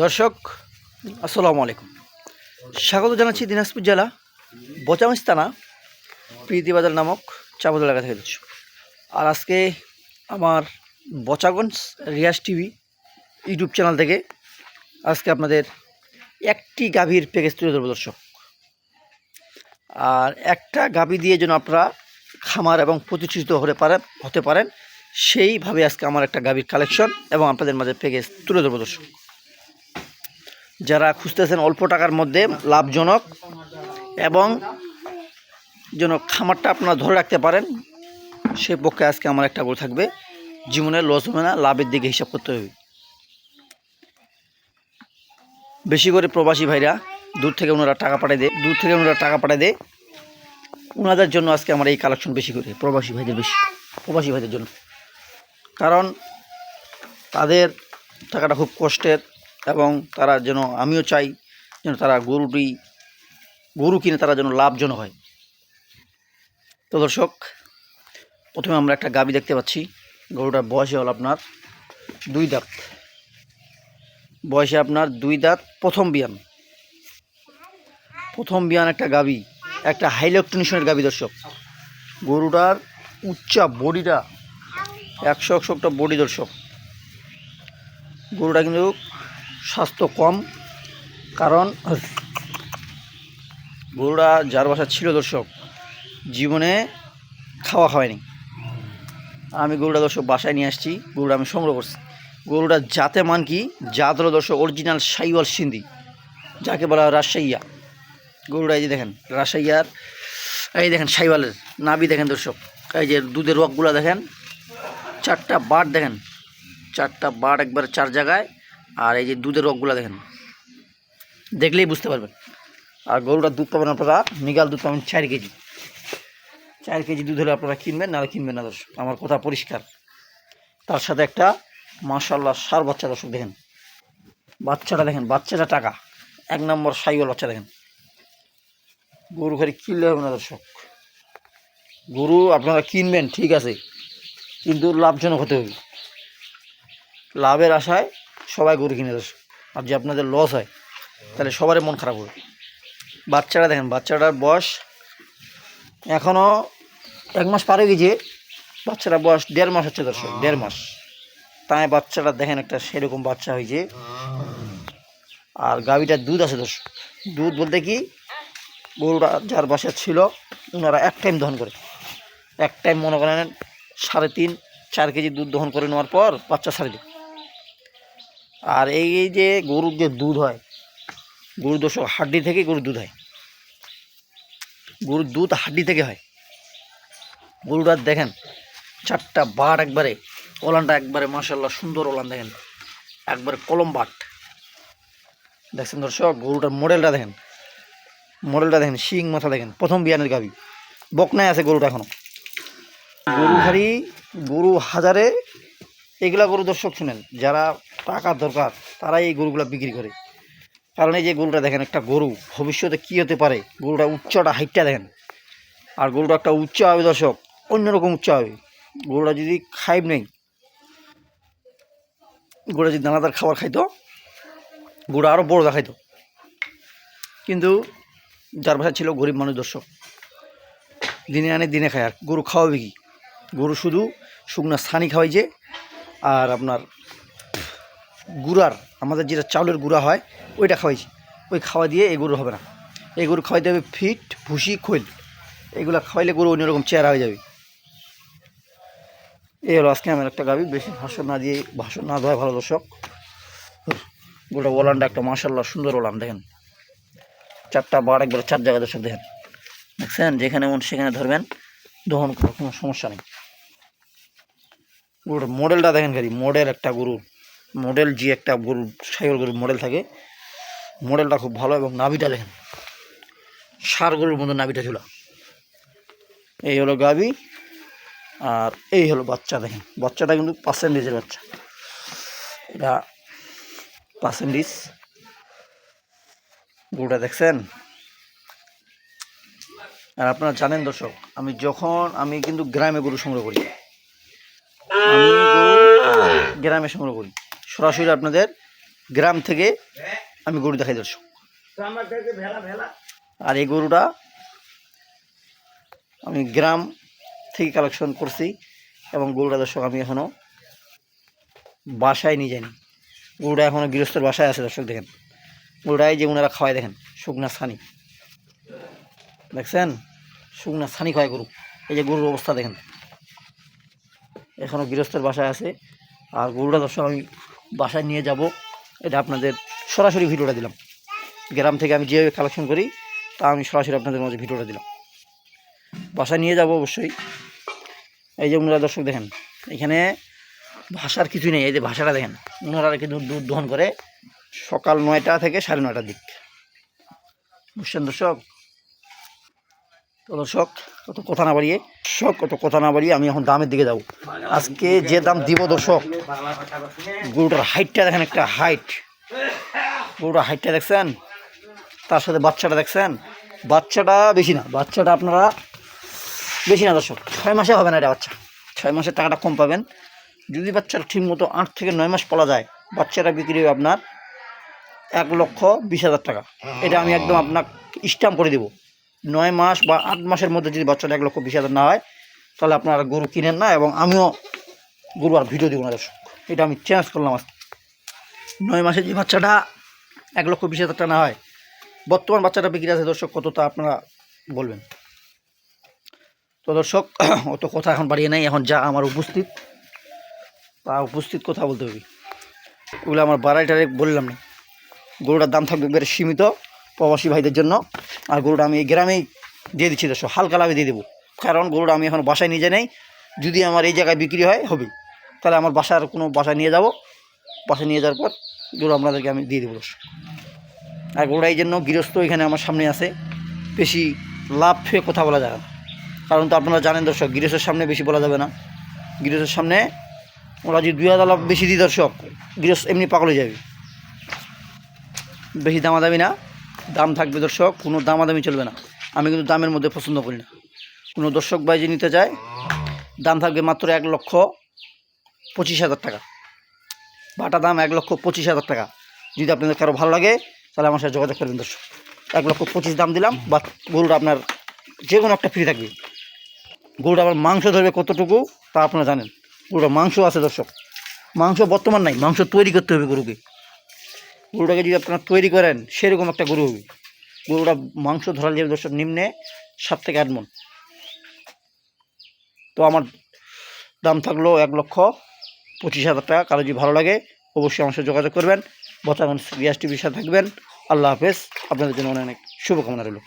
দর্শক আসসালামু আলাইকুম, স্বাগত জানাচ্ছি দিনাজপুর জেলা বচাগঞ্জ থানা প্রীতিবাজার নামক চাবুদ এলাকা থেকে। দর্শক, আর আজকে আমার Bachaganj Riaz TV YouTube channel থেকে আজকে আপনাদের একটি গাভীর প্যাকেজ তুলে ধরবো দর্শক। আর একটা গাভী দিয়ে যেন আপনারা খামার এবং প্রতিষ্ঠিত হতে পারেন সেইভাবে আজকে আমার একটা গাভীর কালেকশন এবং আপনাদের মাঝে প্যাকেজ তুলে ধরবো দর্শক। যারা খুঁজতেছেন অল্প টাকার মধ্যে লাভজনক এবং যেন খামারটা আপনারা ধরে রাখতে পারেন, সে পক্ষে আজকে আমার একটা গরু থাকবে। জীবনে লস হবে না, লাভের দিকে হিসাব করতে হবে। বেশি করে প্রবাসী ভাইরা দূর থেকে ওনারা টাকা পাঠিয়ে দেয়, ওনাদের জন্য আজকে আমার এই কালেকশন বেশি করে প্রবাসী ভাইদের জন্য। কারণ তাদের টাকাটা খুব কষ্টের এবং তারা যেন, আমিও চাই যেন তারা গরু কিনে তারা যেন লাভজনক হয়। তো দর্শক, প্রথমে আমরা একটা গাভী দেখতে পাচ্ছি। গরুটার বয়সে হল আপনার 2 দাঁত, প্রথম বিয়ান একটা গাভী, একটা হাইলেকট্রনিশনের গাভী দর্শক। গরুটার উচ্চা বডিটা 100 বডি দর্শক। গরুটা কিন্তু স্বাস্থ্য কম, কারণ গরুটা যার বাসা ছিল দর্শক জীবনে খাওয়া খাওয়ায়নি। আমি গরুটা দর্শক বাসায় নিয়ে আসছি, গরুটা আমি সংগ্রহ করছি। গরুটা জাতে মান কি, জাত হলো দর্শক অরিজিনাল শাহিওয়াল সিন্ধি, যাকে বলা হয় রাজশাহীয়া। গরুটা এই যে দেখেন রাজশাহীয়ার, এই দেখেন শাহিওয়ালের নাভি দেখেন দর্শক। এই যে দুধের রকগুলো দেখেন, 4টা বাট দেখেন, 4টা বাট একবার 4 জায়গায়। আর এই যে দুধের রকগুলো দেখেন, দেখলেই বুঝতে পারবেন। আর গরুটার দুধ পাবেন আপনারা, মিগাল দুধ পাবেন 4 কেজি। 4 কেজি দুধ হলে আপনারা কিনবেন, নাহলে কিনবেন না দর্শক, আমার কথা পরিষ্কার। তার সাথে একটা মাশাআল্লাহ সার বাচ্চা দর্শক দেখেন, বাচ্চাটা দেখেন, বাচ্চাটা টাকা 1 নম্বর শাহিওয়াল বাচ্চা দেখেন। গরু খালি কিনলে হবে না দর্শক, গরু আপনারা কিনবেন ঠিক আছে, কিন্তু লাভজনক হতে হবে। লাভের আশায় সবাই গরু কিনে দর্শক, আর যে আপনাদের লস হয় তাহলে সবারই মন খারাপ হবে। বাচ্চাটা দেখেন, বাচ্চাটার বয়স এখনও 1 মাস পার হয়ে গেছে। বাচ্চাটার বয়স 1.5 মাস হচ্ছে দর্শক, 1.5 মাস। তাই বাচ্চাটা দেখেন একটা সেরকম বাচ্চা হয়েছে। আর গাভীটার দুধ আছে দর্শক। দুধ বলতে কি, গরুটা যার বাসা ছিল ওনারা এক টাইম দহন করে, এক টাইম মনে করেন 3.5-4 কেজি দুধ দহন করে নেওয়ার পর বাচ্চা ছাড়ে দেয়। আর এই যে গরুর যে দুধ হয়, গরুর দর্শক হাড্ডি থেকে গরুর দুধ হয়, গরুর দুধ হাড্ডি থেকে হয়। গরুটার দেখেন 4টা বাট একবারে, ওলানটা একবারে মাশাআল্লাহ সুন্দর ওলান দেখেন, একবারে কলম বাট দেখছেন দর্শক। গরুটার মডেলটা দেখেন, শিং মাথা দেখেন, প্রথম বিয়ানের গাভী, বকনায় আছে গরুটা এখনো। গরু হাজারে, এগুলা গরু দর্শক শুনেন, যারা টাকা দরকার তারাই এই গরুগুলা বিক্রি করে। কারণ এই যে গরুটা দেখেন, একটা গরু ভবিষ্যতে কী হতে পারে। গরুটা উচ্চটা হাইটটা দেখেন, আর গরুটা একটা উচ্চা হবে দর্শক, অন্যরকম উচ্চা হবে। গরুটা যদি গরুটা যদি দানাদার খাবার খাইতো, গরুটা আরও বড় দেখাইতো। কিন্তু যার বাসা ছিল গরিব মানুষ দর্শক, দিনে আনে দিনে খায়। আর গরু খাওয়াবে কি, গরু শুধু শুকনা ছানি খাওয়াইছে। আর আপনার গুড়ার, আমাদের যেটা চাউলের গুঁড়া হয় ওইটা খাওয়াইছে, ওই খাওয়া দিয়ে এই গরু হবে না। এই গরু খাওয়াইতে হবে ফিট, ভুসি, খৈল, এগুলো খাওয়াইলে গরু অন্যরকম চেহারা হয়ে যাবে। এই হলো আজকে আমার একটা গাভী। বেশি ভাষণ না দেওয়া ভালো দর্শক। গরুটা ওলানটা একটা মাশাআল্লাহ সুন্দর ওলান দেখেন, 4টা বার একবারে 4 জায়গায় দর্শক দেখেন, দেখছেন, যেখানে মন সেখানে ধরবেন, দহন করার কোনো সমস্যা নেই। গরুটার মডেলটা দেখেন, খালি মডেল একটা গরুর মডেল, যে একটা গরুর শাহিওয়াল গরুর মডেল থাকে, মডেলটা খুব ভালো। এবং নাভিটা দেখেন, ষাঁড় গরুর মতো নাভিটা ছিল। এই হলো গাভী, আর এই হলো বাচ্চা দেখেন। বাচ্চাটা কিন্তু পার্সেন্টেজের বাচ্চা, এটা পার্সেন্টেজ। গরুটা দেখছেন। আর আপনারা জানেন দর্শক, আমি কিন্তু গ্রামে গরু সংগ্রহ করি, গ্রামে সংগ্রহ করি। সরাসরি আপনাদের গ্রাম থেকে আমি গরু দেখাই দর্শক। আর এই গরুটা আমি গ্রাম থেকে কালেকশন করছি এবং গরুটা দর্শক আমি এখনও বাসায় নিয়ে যাইনি। গরুটা এখনও গৃহস্থের বাসায় আছে দর্শক। দেখেন গরুটাই যে ওনারা খাওয়াই, দেখেন শুকনা ছানি, দেখছেন শুকনা ছানি খাওয়ায় গরু। এই যে গরুর অবস্থা দেখেন, এখনও গৃহস্থের বাসায় আছে। আর গরুটা দর্শক আমি বাসায় নিয়ে যাব, এটা আপনাদের সরাসরি ভিডিওটা দিলাম। গ্রাম থেকে আমি যেভাবে কালেকশন করি তা আমি সরাসরি আপনাদের মাঝে ভিডিওটা দিলাম। বাসায় নিয়ে যাব অবশ্যই। এই যে ওনারা দর্শক দেখেন, এখানে ভাষার কিছুই নেই। এই যে ভাষাটা দেখেন, ওনারা কিন্তু দুধ দহন করে সকাল 9টা থেকে 9:30 দিক, বুঝছেন দর্শক। তো দর্শক কত কথা না বাড়িয়ে আমি এখন দামের দিকে যাব। আজকে যে দাম দিব দর্শক, গরুটার হাইটটা দেখেন, একটা হাইট, গরুটার হাইটটা দেখছেন, তার সাথে বাচ্চাটা দেখছেন। বাচ্চাটা বেশি না, বাচ্চাটা আপনারা বেশি না দর্শক, 6 মাসে হবে না এটা বাচ্চা। 6 মাসের টাকাটা কম পাবেন। যদি বাচ্চাটা ঠিক মতো 8 থেকে 9 মাস পালা যায়, বাচ্চাটা বিক্রি হবে আপনার 1,20,000 টাকা। এটা আমি একদম আপনাকে স্ট্যাম্প করে দেবো। 9 মাস বা 8 মাসের মধ্যে যদি বাচ্চাটা 1,20,000 না হয়, তাহলে আপনারা গরু কিনেন না এবং আমিও গরু আর ভিডিও দেবো না দর্শক। এটা আমি চেঞ্জ করলাম আজকে। 9 মাসে যে বাচ্চাটা 1,20,000 টাকা না হয়, বর্তমান বাচ্চাটা বিক্রি আছে দর্শক কত, তা আপনারা বলবেন। তো দর্শক অত কথা এখন বাড়িয়ে নাই, এখন যা আমার উপস্থিত তা উপস্থিত কথা বলতে হবে। ওগুলো আমার বাড়াইটারে বললাম না। গরুটার দাম থাকবে একবারে সীমিত প্রবাসী ভাইদের জন্য। আর গরুটা আমি এই গ্রামেই দিয়ে দিচ্ছি দর্শক, হালকা লাভে দিয়ে দেবো। কারণ গরুটা আমি এখন বাসায় নিয়ে যাই নাই, যদি আমার এই জায়গায় বিক্রি হয় হবে, তাহলে আমার বাসায় নিয়ে যাব। বাসায় নিয়ে যাওয়ার পর গরু আপনাদেরকে আমি দিয়ে দেবো দর্শক। আর গরুটা এই জন্য গৃহস্থ এখানে আমার সামনে আছে, বেশি লাভ হয়ে কথা বলা যাবে না। কারণ তো আপনারা জানেন দর্শক, গৃহস্থের সামনে বেশি বলা যাবে না। গৃহস্থের সামনে ওরা যদি 2,000 লাভ বেশি দিই দর্শক, গৃহস্থ এমনি পাগল হয়ে যাবে। বেশি দামাদামি না, দাম থাকবে দর্শক, কোনো দামাদামি চলবে না। আমি কিন্তু দামের মধ্যে পছন্দ করি না। কোনো দর্শক ভাই যে নিতে চায়, দাম থাকবে মাত্র 1,25,000 টাকা। বাটা দাম 1,25,000 টাকা। যদি আপনাদের কারো ভালো লাগে তাহলে আমার সাথে যোগাযোগ করবেন দর্শক। 1,25,000 দাম দিলাম, বা গরুটা আপনার যে কোনো একটা ফ্রি থাকবে। গরুটা আবার মাংস ধরবে কতটুকু তা আপনারা জানেন। গরুটা মাংস আছে দর্শক, মাংস বর্তমান নাই, মাংস তৈরি করতে হবে গরুকে। গরুটাকে যদি আপনারা তৈরি করেন সেরকম একটা গরু হবে। গরুটা মাংস ধরা যাবে দর্শক নিম্নে 7 থেকে 8 মণ। তো আমার দাম থাকলো 1,25,000 টাকা। কারো যদি ভালো লাগে অবশ্যই আমার সাথে যোগাযোগ করবেন। বর্তমান রিয়াজ টিভির সাথে থাকবেন। আল্লাহ হাফেজ। আপনাদের জন্য অনেক অনেক শুভকামনা রইল।